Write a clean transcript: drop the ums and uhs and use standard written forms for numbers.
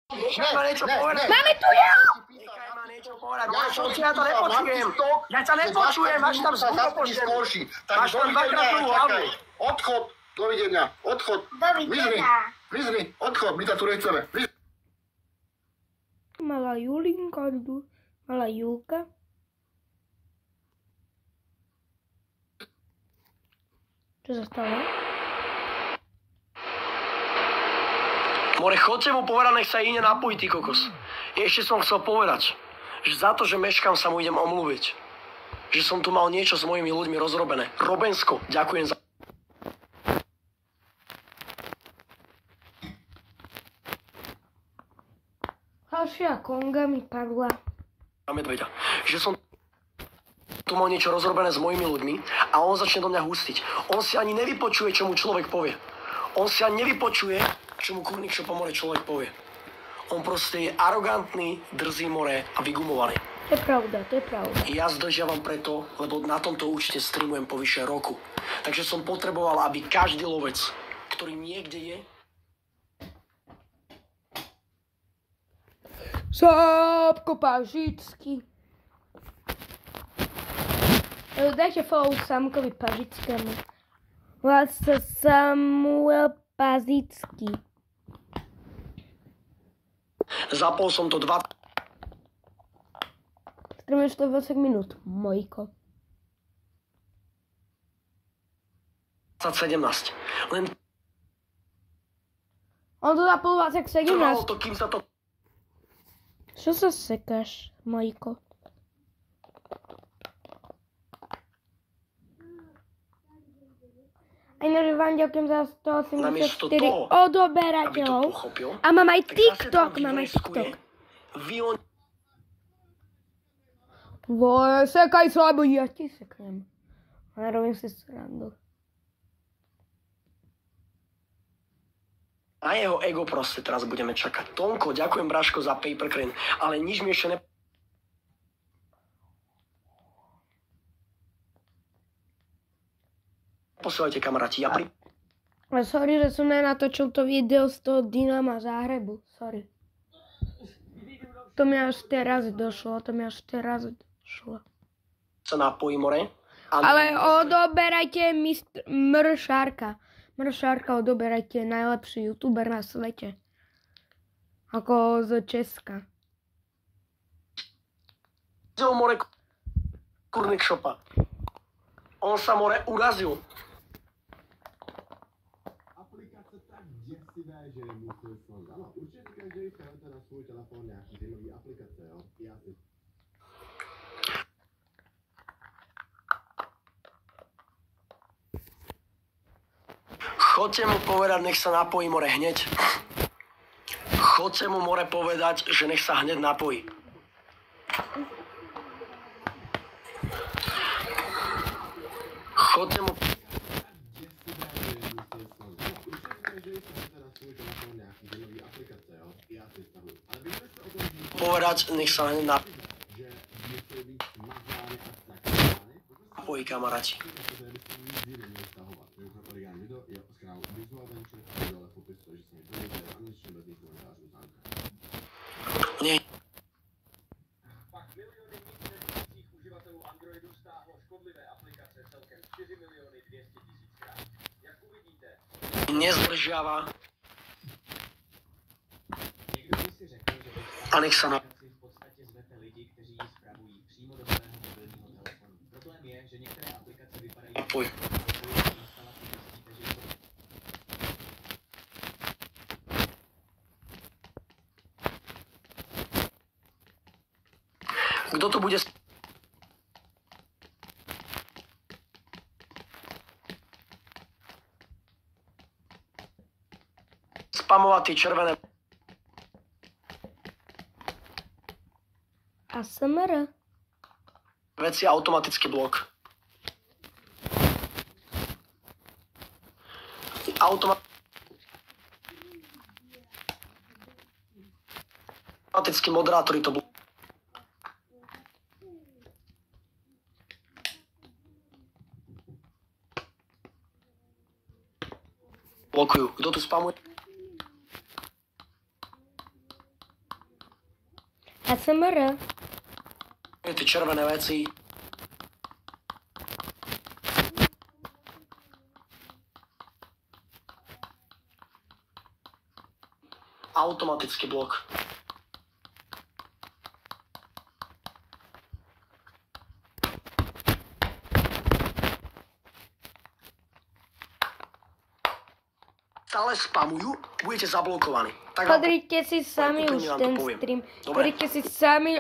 Nechaj ma niečo povedať. Máme tu ja! Nechaj ma niečo povedať. Ja to nepočujem. Ja ťa nepočujem, až tam zvuk opočujem. Máš tam dvakrát tú hlavu. Odchod, dovidenia, odchod. Vyzri, odchod, my ťa tu nechceme. Malá Julinka, malá Julka. Čo sa stalo? More, chodte mu povedať, nech sa ide napojí, ty kokos. Ešte som chcel povedať, že za to, že meškám, sa mu idem omluviť. Že som tu mal niečo s mojimi ľuďmi rozrobené. Robensko, ďakujem za... Ďalšia konga mi padla. Medveďa. Že som tu mal niečo rozrobené s mojimi ľuďmi a on začne do mňa hustiť. On si ani nevypočuje, čo mu človek povie. On si ani nevypočuje, čo mu kurník čo pomore človek povie. On proste je arogantný, drzý more a vygumovaný. To je pravda, to je pravda. Ja zdržiavam preto, lebo na tomto účte streamujem po vyše roku. Takže som potreboval, aby každý lovec, ktorý niekde je, Sápko Pažický. Dajte follow Samkovi Pažickému. Volá sa Samuel Pazický. zapol som to 20... Streamuješ to 20 minút, mojko. 17. Len On to zapol 20 trvalo 17. to, kým sa to... Čo sa sekáš, mojko? Aj nože vám ďakujem za Namiesto 184 toho, aby to odoberateľov. pochopil, A mám aj tak zase tam TikTok, mám aj vyreskuje, TikTok. Sekaj sa, alebo ja ti seknem. Ale robím si srandu. Na jeho ego proste teraz budeme čakať. Tonko, ďakujem Braško za papercrane, ale nič mi ešte Posielajte, kamaráti. Sorry, že som nenatočil to video z toho Dynama Záhrebu. Sorry. To mi až teraz došlo. Sa napojí more. Ale odoberajte Mršárka. Mršárka odoberajte, najlepší youtuber na svete. Ako z Česka. More kurník šopa. On sa more urazil. Aplikace tak děsivé, že je musel ano, určitě každý chcete na svůj telefon nějaký zajímavý aplikace, jo? Já si... Chodte mu povedať, nech sa napojí more hneď. Chodte mu more povedať, že nech sa hneď napojí. Chodte mu povedať, nech sa hneď napojí, kamaráti. Nie. Pak miliony nízkých uživatelů Androidu stáhlo škodlivé aplikace celkem 4 miliony 200 tisíckrát. Jak uvidíte, Nezdržiava. někdo by si řekl, že A nech sa na... v podstatě zvete lidi, kteří ji spravují přímo do svého mobilního telefonu. Problém je, že některé aplikace vypadají Napojí. Kto tu bude... spamovať tie červené ASMR. veci, automatický blok. Automatickí moderátori to blokujú. Kto tu spamuje? ASMR. Ty červené veci. Automatický blok. Stále spamujú, budete zablokovaní. Tak vám Podrite si sami úplne už vám to ten poviem. stream. Dobre. Podrite si sami.